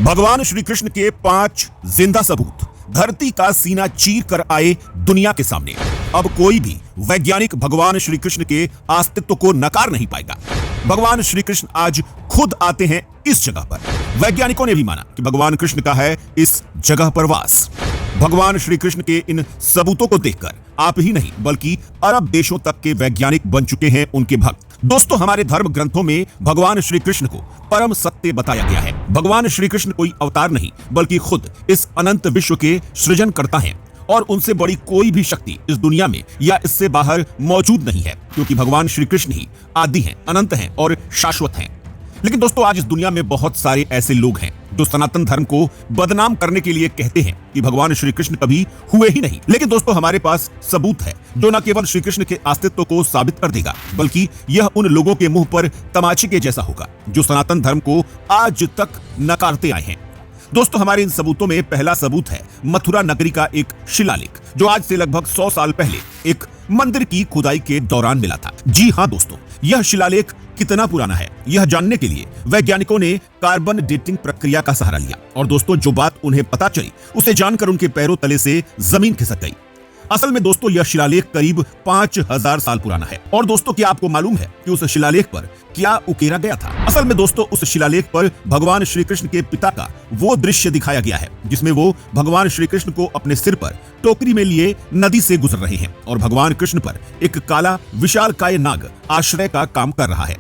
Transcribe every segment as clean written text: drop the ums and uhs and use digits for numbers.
भगवान श्री कृष्ण के 5 जिंदा सबूत धरती का सीना चीर कर आए दुनिया के सामने। अब कोई भी वैज्ञानिक भगवान श्री कृष्ण के अस्तित्व को नकार नहीं पाएगा। भगवान श्री कृष्ण आज खुद आते हैं इस जगह पर। वैज्ञानिकों ने भी माना कि भगवान कृष्ण का है इस जगह पर वास। भगवान श्री कृष्ण के इन सबूतों को देखकर आप ही नहीं बल्कि अरब देशों तक के वैज्ञानिक बन चुके हैं उनके भक्त। दोस्तों, हमारे धर्म ग्रंथों में भगवान श्री कृष्ण को परम सत्य बताया गया है। भगवान श्री कृष्ण कोई अवतार नहीं बल्कि खुद इस अनंत विश्व के सृजन करता है और उनसे बड़ी कोई भी शक्ति इस दुनिया में या इससे बाहर मौजूद नहीं है, क्योंकि भगवान श्री कृष्ण ही आदि हैं, अनंत हैं और शाश्वत हैं। लेकिन दोस्तों, आज इस दुनिया में बहुत सारे ऐसे लोग हैं जो सनातन धर्म को बदनाम करने के लिए कहते हैं कि भगवान श्री कृष्ण कभी हुए ही नहीं। लेकिन दोस्तों, हमारे पास सबूत है जो न केवल श्री कृष्ण के अस्तित्व को साबित कर देगा बल्कि यह उन लोगों के मुंह पर तमाचे के जैसा होगा जो सनातन धर्म को आज तक नकारते आए हैं। दोस्तों, हमारे इन सबूतों में पहला सबूत है मथुरा नगरी का एक शिलालेख जो आज से लगभग 100 साल पहले एक मंदिर की खुदाई के दौरान मिला था। जी हां दोस्तों, यह शिलालेख कितना पुराना है यह जानने के लिए वैज्ञानिकों ने कार्बन डेटिंग प्रक्रिया का सहारा लिया। और दोस्तों, जो बात उन्हें पता चली उसे जानकर उनके पैरों तले से जमीन खिसक गई। असल में दोस्तों, यह शिलालेख करीब 5000 साल पुराना है। और दोस्तों, क्या आपको मालूम है कि उस शिलालेख पर क्या उकेरा गया था? असल में दोस्तों, उस शिलालेख पर भगवान श्री कृष्ण के पिता का वो दृश्य दिखाया गया है जिसमें वो भगवान श्री कृष्ण को अपने सिर पर टोकरी में लिए नदी से गुजर रहे हैं और भगवान कृष्ण पर एक काला विशालकाय नाग आश्रय का काम कर रहा है।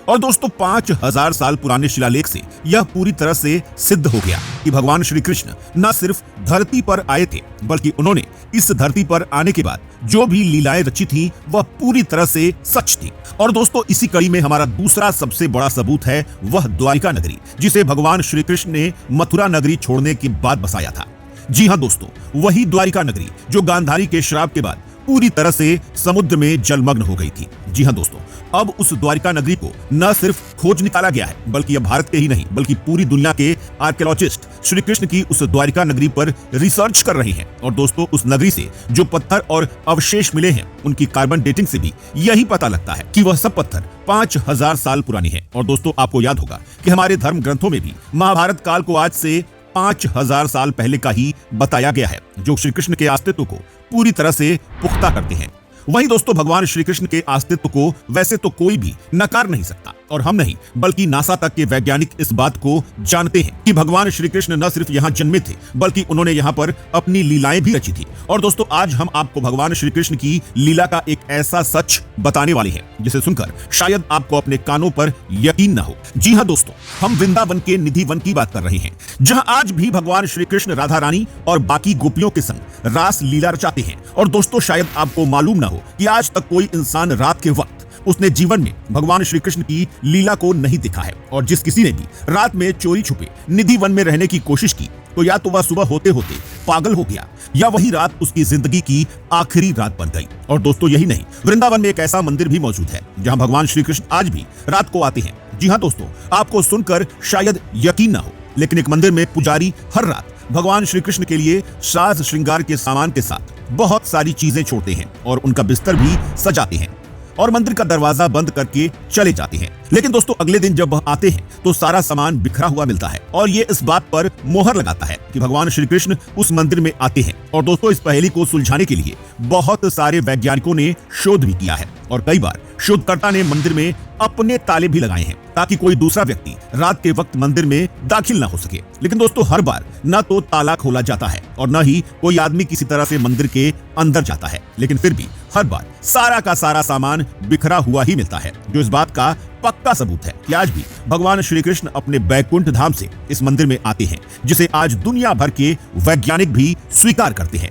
और दोस्तों, 5000 साल पुराने शिलालेख से यह पूरी तरह से सिद्ध हो गया कि भगवान श्री कृष्ण न सिर्फ धरती पर आए थे बल्कि उन्होंने इस धरती पर आने के बाद जो भी लीलाएं रची थी वह पूरी तरह से सच थी। और दोस्तों, इसी कड़ी में हमारा दूसरा सबसे बड़ा सबूत है वह द्वारिका नगरी जिसे भगवान श्री कृष्ण ने मथुरा नगरी छोड़ने के बाद बसाया था। जी हाँ दोस्तों, वही द्वारिका नगरी जो गांधारी के श्राप के बाद पूरी तरह से समुद्र में जलमग्न हो गई थी। जी हाँ दोस्तों, अब उस द्वारिका नगरी को न सिर्फ खोज निकाला गया है बल्कि अब भारत के ही नहीं बल्कि पूरी दुनिया के आर्कियोलॉजिस्ट श्री कृष्ण की उस द्वारिका नगरी पर रिसर्च कर रहे हैं। और दोस्तों, उस नगरी से जो पत्थर और अवशेष मिले हैं उनकी कार्बन डेटिंग से भी यही पता लगता है कि वह सब पत्थर 5000 साल पुरानी है। और दोस्तों, आपको याद होगा कि हमारे धर्म ग्रंथों में भी महाभारत काल को आज से 5000 साल पहले का ही बताया गया है जो श्री कृष्ण के अस्तित्व को पूरी तरह से पुख्ता करते हैं। वहीं दोस्तों, भगवान श्री कृष्ण के अस्तित्व को वैसे तो कोई भी नकार नहीं सकता और हम नहीं बल्कि नासा तक के वैज्ञानिक इस बात को जानते हैं कि भगवान श्री कृष्ण न सिर्फ यहाँ जन्मे थे बल्कि उन्होंने यहाँ पर अपनी लीलाएं भी रची थी। और दोस्तों, आज हम आपको भगवान श्री कृष्ण की लीला का एक ऐसा सच बताने वाले हैं जिसे सुनकर शायद आपको अपने कानों पर यकीन न हो। जी हाँ दोस्तों, हम वृंदावन के निधि वन की बात कर रहे हैं जहाँ आज भी भगवान श्री कृष्ण राधा रानी और बाकी गोपियों के संग रास लीला रचाते हैं। और दोस्तों, शायद आपको मालूम न हो कि आज तक कोई इंसान रात के वक्त उसने जीवन में भगवान श्री कृष्ण की लीला को नहीं देखा है। और जिस किसी ने भी रात में चोरी छुपे निधि वन में रहने की कोशिश की तो या तो वह सुबह होते होते पागल हो गया या वही रात उसकी जिंदगी की आखिरी रात बन गई। और दोस्तों, यही नहीं, वृंदावन में एक ऐसा मंदिर भी मौजूद है जहां भगवान श्री कृष्ण आज भी रात को आते हैं। जी हाँ दोस्तों, आपको सुनकर शायद यकीन ना हो लेकिन एक मंदिर में पुजारी हर रात भगवान श्री कृष्ण के लिए साज श्रृंगार के सामान के साथ बहुत सारी चीजें छोड़ते हैं और उनका बिस्तर भी सजाते हैं और मंदिर का दरवाजा बंद करके चले जाते हैं। लेकिन दोस्तों, अगले दिन जब वह आते हैं तो सारा सामान बिखरा हुआ मिलता है और ये इस बात पर मोहर लगाता है कि भगवान श्री कृष्ण उस मंदिर में आते हैं। और दोस्तों, इस पहेली को सुलझाने के लिए बहुत सारे वैज्ञानिकों ने शोध भी किया है और कई बार शोधकर्ता ने मंदिर में अपने ताले भी लगाए हैं ताकि कोई दूसरा व्यक्ति रात के वक्त मंदिर में दाखिल ना हो सके। लेकिन दोस्तों, हर बार न तो ताला खोला जाता है और न ही कोई आदमी किसी तरह से मंदिर के अंदर जाता है। लेकिन फिर भी हर बार सारा का सारा सामान बिखरा हुआ ही मिलता है, जो इस बात का पक्का सबूत है कि आज भी भगवान श्री कृष्ण अपने बैकुंठ धाम से इस मंदिर में आते हैं, जिसे आज दुनिया भर के वैज्ञानिक भी स्वीकार करते हैं।